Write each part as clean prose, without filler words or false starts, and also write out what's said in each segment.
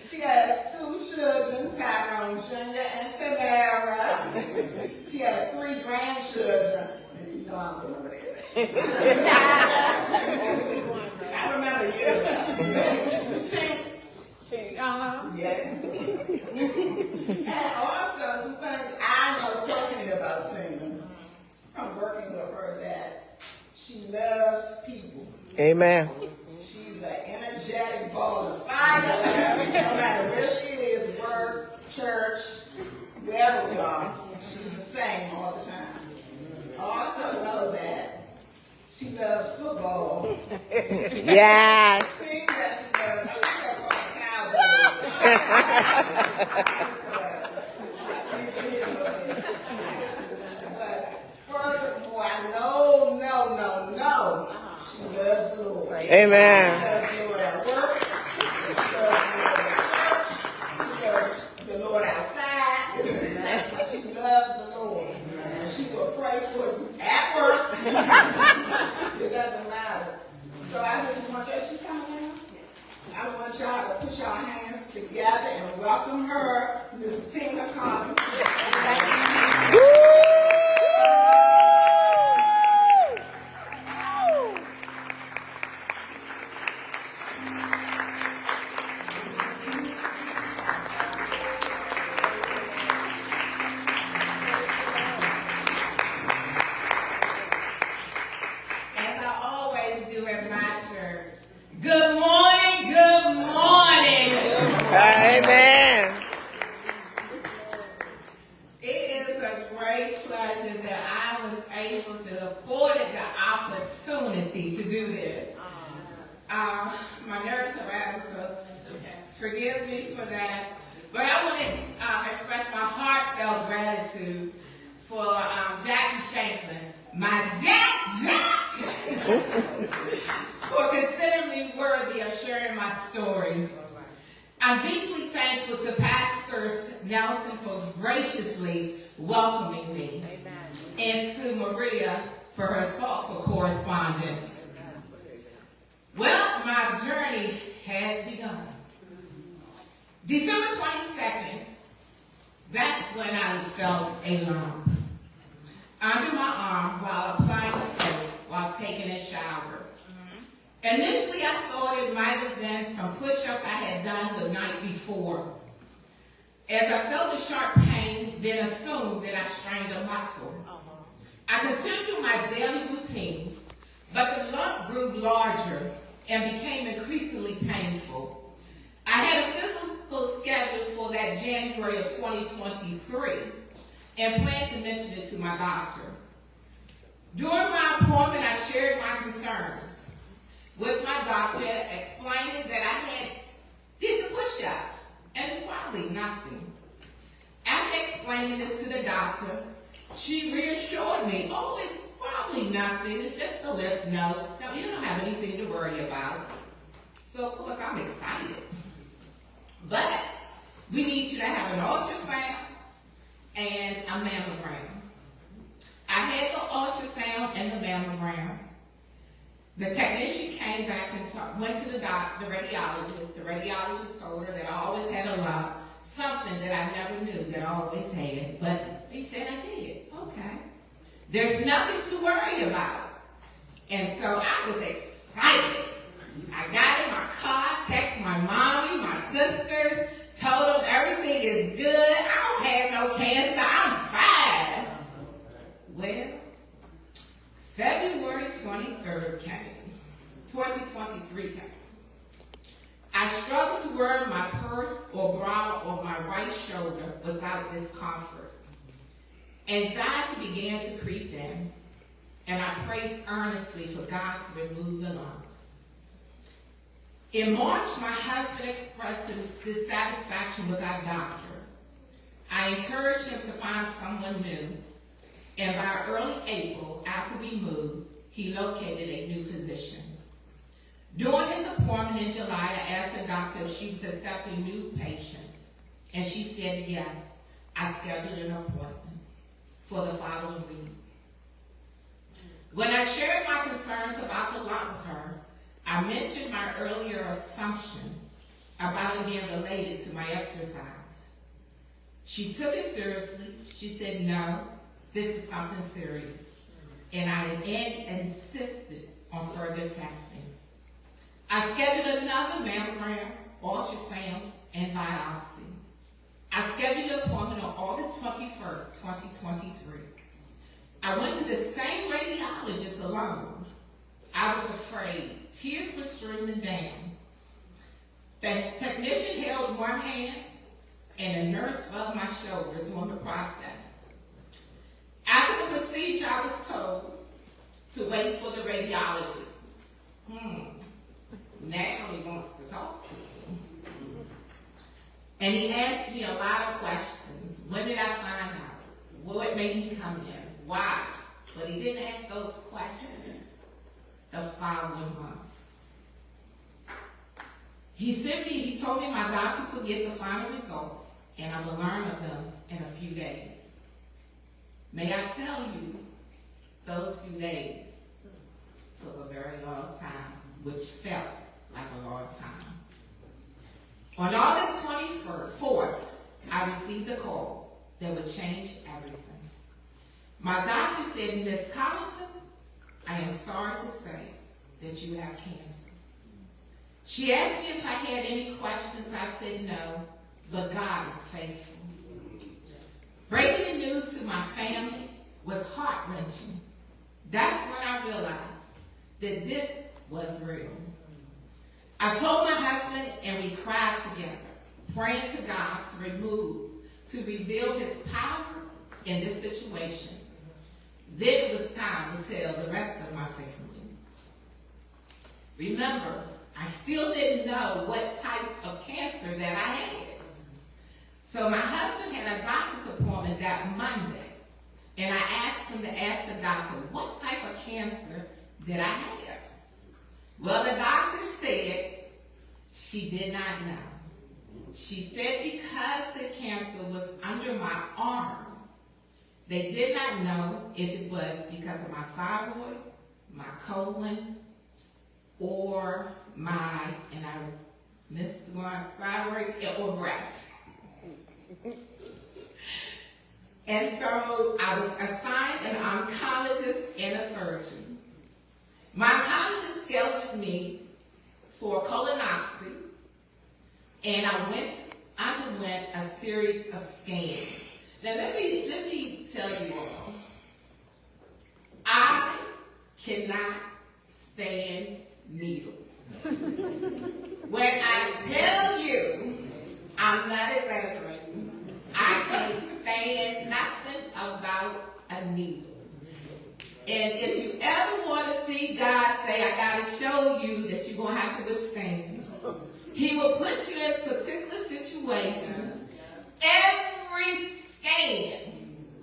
She has 2 children, Tyrone Jr. and Tamara. She has 3 grandchildren. You know I don't remember that. I remember you. Yeah. And also some things I know personally about Tina from working with her, that she loves people. Amen. She's an energetic ball of fire. No matter where she is, work, church, wherever we are, she's the same all the time. I also know that she loves football. Yes. The team that she loves, I think that's called Cowboys. But furthermore, I know, she loves the Lord. Amen. She loves the Lord at work. She loves the Lord at church. She loves the Lord outside. That's why she loves the Lord. And she will pray for you at work. It doesn't matter. So I just want y'all, she coming out? I want y'all to put your hands together and welcome her, Miss Tina Collins. Amen. It is a great pleasure that I was able to afford the opportunity to do this. My nerves are rather, so forgive me for that. But I want to express my heartfelt gratitude for Jackie Shanklin, my Jack, for considering me worthy of sharing my story. I'm deeply thankful to Pastor Nelson for graciously welcoming me. Amen. And to Maria for her thoughtful correspondence. Well, my journey has begun. December 22nd, that's when I felt a lump under my arm while applying soap while taking a shower. Initially, I thought it might have been some push-ups I had done the night before. As I felt the sharp pain, then assumed that I strained a muscle. I continued my daily routines, but the lump grew larger and became increasingly painful. I had a physical schedule for that January of 2023 and planned to mention it to my doctor. During my appointment, I shared my concerns with my doctor, explaining that I did the push-ups, and it's probably nothing. After explaining this to the doctor, she reassured me, oh, it's probably nothing, it's just the lymph nodes. No, you don't have anything to worry about. So, of course, I'm excited. But we need you to have an ultrasound and a mammogram. I had the ultrasound and the mammogram. The technician came back and went to the radiologist. The radiologist told her that I always had a lump, something that I never knew that I always had, but he said I did. Okay. There's nothing to worry about. And so I was excited. I got in my car, texted my mommy, my sisters, told them everything is good. I don't have no cancer. I'm fine. Well, February 23rd came. 2023 came. I struggled to wear my purse or bra on my right shoulder without discomfort. Anxiety began to creep in, and I prayed earnestly for God to remove the lump. In March, my husband expressed his dissatisfaction with our doctor. I encouraged him to find someone new, and by early April, after we moved, he located a new physician. During his appointment in July, I asked the doctor if she was accepting new patients, and she said yes. I scheduled an appointment for the following week. When I shared my concerns about the lump with her, I mentioned my earlier assumption about it being related to my exercise. She took it seriously. She said, no, this is something serious. And I insisted on further testing. I scheduled another mammogram, ultrasound, and biopsy. I scheduled an appointment on August 21st, 2023. I went to the same radiologist alone. I was afraid. Tears were streaming down. The technician held one hand, and a nurse felt my shoulder during the process. After the procedure, I was told to wait for the radiologist. Now he wants to talk to me. And he asked me a lot of questions. When did I find out? What made me come in? Why? But he didn't ask those questions the following month. He told me my doctors would get the final results, and I would learn of them in a few days. May I tell you, those few days took a very long time, which felt like a long time. On August 24th, I received a call that would change everything. My doctor said, Miss Collington, I am sorry to say that you have cancer. She asked me if I had any questions. I said no, but God is faithful. Breaking the news to my family was heart-wrenching. That's when I realized that this was real. I told my husband, and we cried together, praying to God to reveal his power in this situation. Then it was time to tell the rest of my family. Remember, I still didn't know what type of cancer that I had. So my husband had a doctor's appointment that Monday, and I asked him to ask the doctor, what type of cancer did I have? Well, the doctor said she did not know. She said because the cancer was under my arm, they did not know if it was because of my thyroid, my colon, or my, and I missed one, thyroid or breast. And so I was assigned an oncologist and a surgeon. My oncologist scheduled me for a colonoscopy, and I underwent a series of scans. Now let me tell you all, I cannot stand needles. When I tell you, I'm not exaggerating, I can't stand nothing about a needle. And if you ever want to see God say, I got to show you that you're going to have to withstand, he will put you in particular situations. Every scan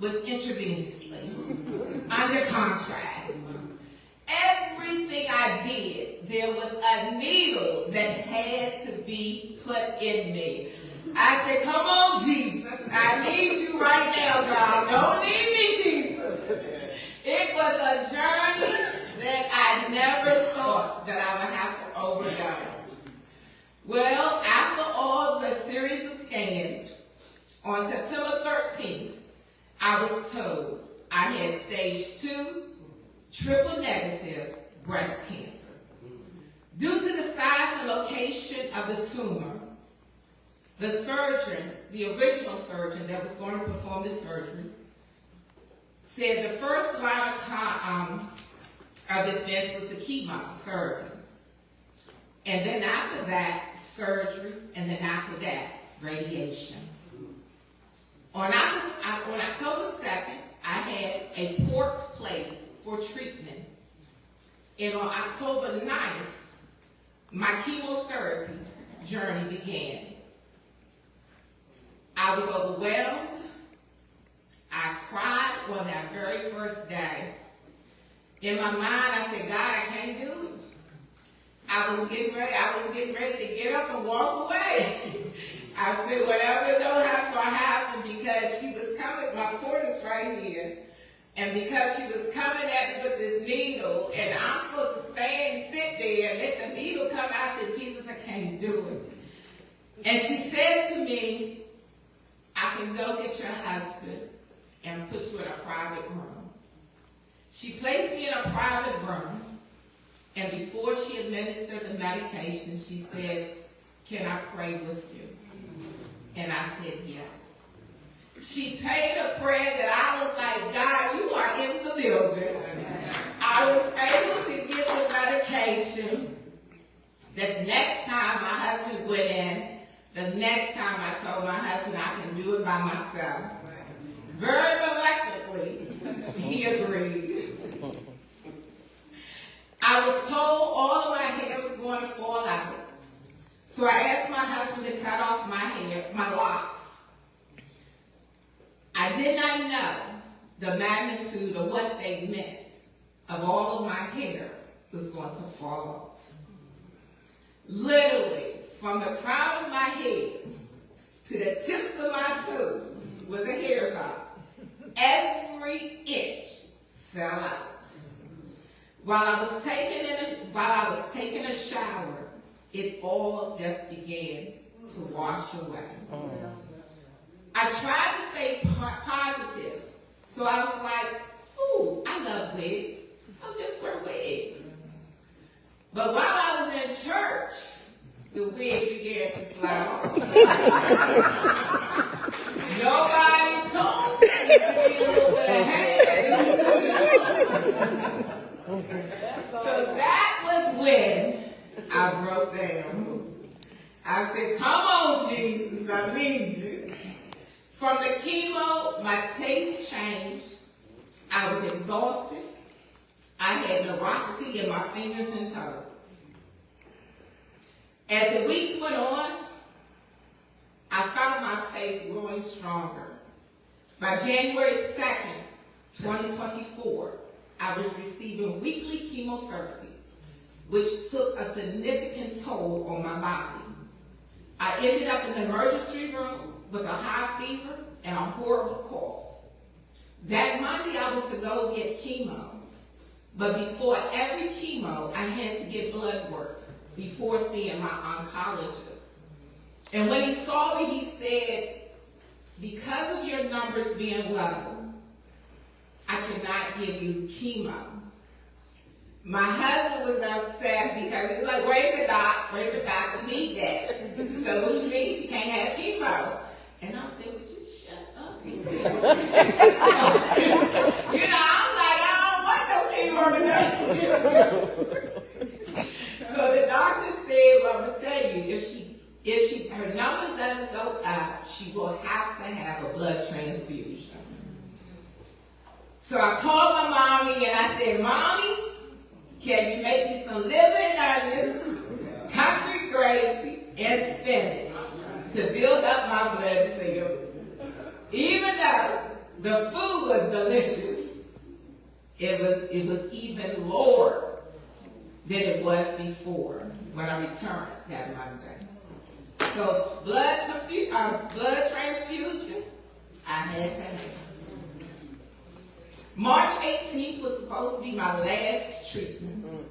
was intravenously, under contrast. Everything I did, there was a needle that had to be put in me. I said, come on, Jesus. I need you right now, God. Don't leave me, Jesus. It was a journey that I never thought that I would have to overcome. Well, after all the series of scans, on September 13th, I was told I had stage 2 triple negative breast cancer. Due to the size and location of the tumor, the surgeon, the original surgeon that was going to perform the surgery, said the first line of defense was the chemotherapy. And then after that, surgery, and then after that, radiation. On October 2nd, I had a port placed for treatment. And on October 9th, my chemotherapy journey began. I was overwhelmed. I cried on that very first day. In my mind, I said, God, I can't do it. I was getting ready to get up and walk away. I said, whatever don't have to happen, because she was coming, my port is right here, and because she was coming at me with this needle, and I'm supposed to stand and sit there and let the needle come out, I said, Jesus, I can't do it. And she said to me, I can go get your husband and put you in a private room. She placed me in a private room, and before she administered the medication, she said, can I pray with you? And I said, yes. She prayed a prayer that I was like, God, you are in the building. I was able to get the medication. The next time my husband went in, the next time I told my husband I can do it by myself. Very reluctantly, he agreed. I was told all of my hair was going to fall out. So I asked my husband to cut off my hair, my locks. I did not know the magnitude of what they meant of all of my hair was going to fall off. Literally, from the crown of my head to the tips of my toes, where the hairs are, every inch fell out. While I was taking a shower, it all just began to wash away. I tried to stay positive, so I was like, ooh, I love wigs. I'll just wear wigs. But while I was in church, the wig began to slide off. Nobody told me to be a little bit of hair. So that was when I broke down. I said, come on, Jesus, I need you. From the chemo, my taste changed. I was exhausted. I had neuropathy in my fingers and toes. As the weeks went on, I found my faith growing stronger. By January 2nd, 2024, I was receiving weekly chemotherapy, which took a significant toll on my body. I ended up in the emergency room with a high fever and a horrible cough. That Monday, I was to go get chemo. But before every chemo, I had to get blood work before seeing my oncologist. And when he saw me, he said, because of your numbers being low, I cannot give you chemo. My husband was upset because he was like, wait a doc, she need that. So which means she can't have chemo. And I said, would you shut up? He said, you know, I'm like, I don't want no chemo. So the doctor said, well, I'm going to tell you, if her numbers doesn't go up, she will have to have a blood transfusion. So I called my mommy and I said, Mommy, can you make me some liver and onions, country gravy, and spinach to build up my blood cells? Even though the food was delicious, it was even lower than it was before when I returned that Monday. So blood transfusion, I had to have. March 18th was supposed to be my last treatment.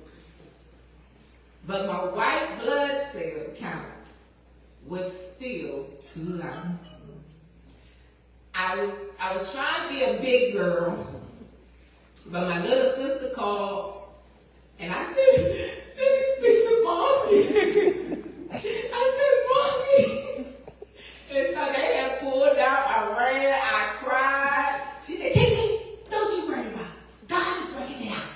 But my white blood cell count was still too low. I was trying to be a big girl, but my little sister called, and I said, let me speak to Mommy. I said, Mommy. And so they had pulled out, I ran, I cried. She said, Kiki, don't you worry about it. God is working it out.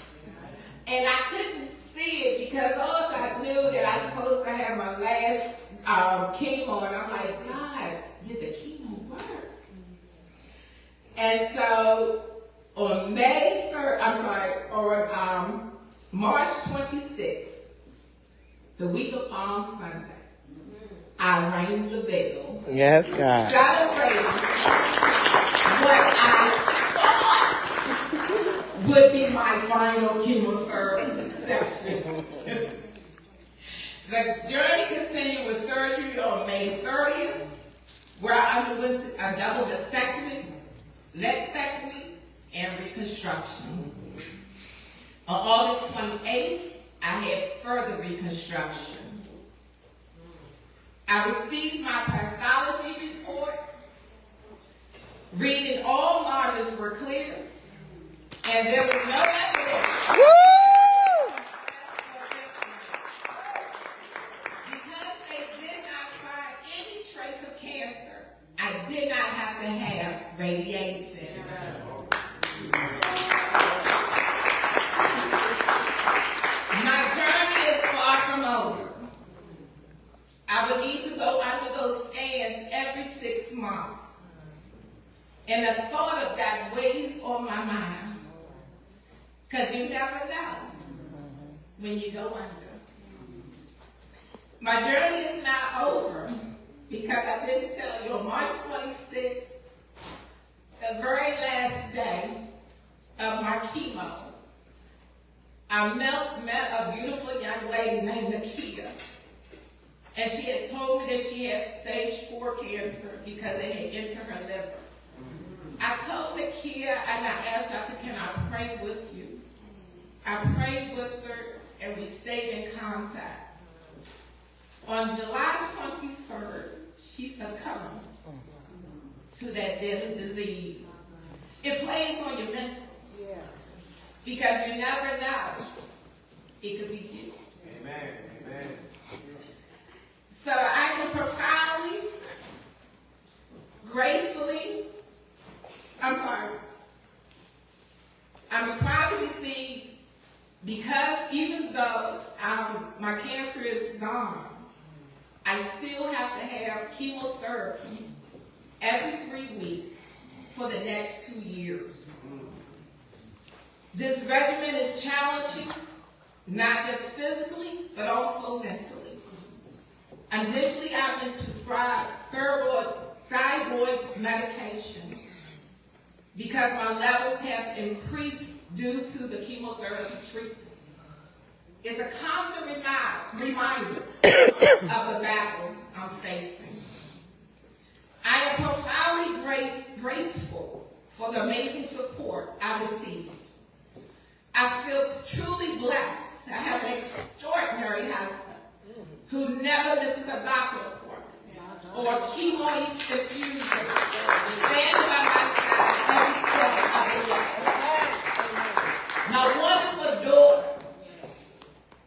And I couldn't see it because all I knew that I was supposed to have my last chemo, and I'm like, God, did the chemo work? And so on March 26th, the week of Palm Sunday, I rang the bell. Yes, God. Celebrating what I thought would be my final chemotherapy session. The journey continued with surgery on May 30th, where I underwent a double mastectomy, and reconstruction. On August 28th, I had further reconstruction. I received my pathology report. Reading all margins were clear, and there was no evidence. Woo! Because they did not find any trace of cancer, I did not have to have radiation. My journey is far from over. I would need to go undergo scans every 6 months. And the thought of that weighs on my mind. Because you never know when you go under. My journey is not over because I didn't tell you on March 26th, the very last day of my chemo, I met a beautiful young lady named Nakia. And she had told me that she had stage 4 cancer because it had entered her liver. I told Nakia and I asked her, I said, can I pray with you? I prayed with her and we stayed in contact. On July 23rd, she succumbed to that deadly disease. It plays on your mental. Because you never know. It could be you. Amen. Amen. So I can profoundly, gracefully, I'm required to receive, because even though my cancer is gone, I still have to have chemotherapy every 3 weeks for the next 2 years. This regimen is challenging, not just physically, but also mentally. Additionally, I've been prescribed thyroid medication because my levels have increased due to the chemotherapy treatment. It's a constant reminder of the battle I'm facing. I am profoundly grateful for the amazing support I received. I feel truly blessed to have an extraordinary husband who never misses a doctor appointment or chemo infusion, standing by my side every step of the way. My wonderful daughter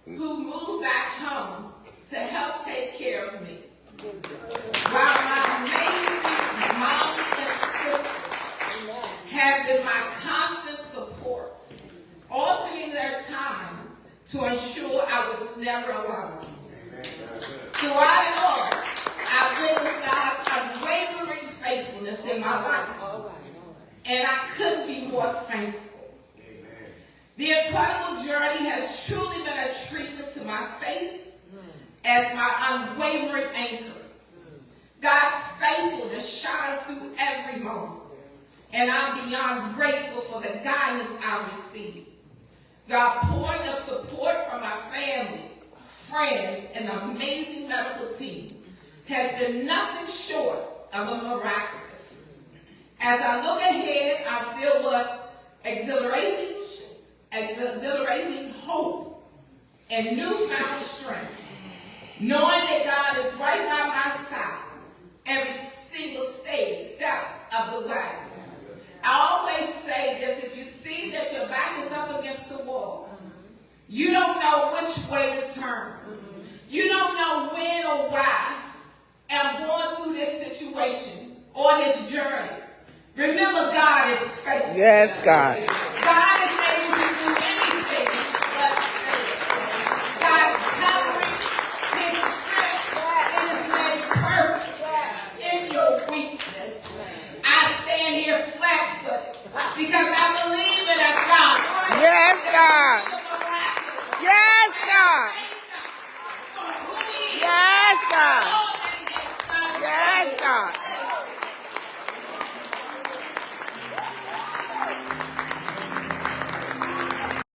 who moved back home to help take care of me, while my amazing mom and sister have been my constant support, altering their time to ensure I was never alone. Throughout it all, I witnessed God's unwavering faithfulness in my life, and I couldn't be more thankful. The incredible journey has truly been a treatment to my faith as my unwavering anchor. God's faithfulness shines through every moment, and I'm beyond grateful for the guidance I received. The outpouring of support from my family, friends, and the amazing medical team has been nothing short of a miraculous. As I look ahead, I feel with exhilarating hope and newfound strength, knowing that God is right by my side every single step of the way. I always say this: if you see that your back is up against the wall, you don't know which way to turn. You don't know when or why I'm going through this situation or this journey. Remember, God is faithful. Yes, God. God is able to do anything but fail. God's covering, His strength, is made perfect in your weakness. I stand here flat-footed because I believe in a God. Yes, God. Yes, God. Yes, God.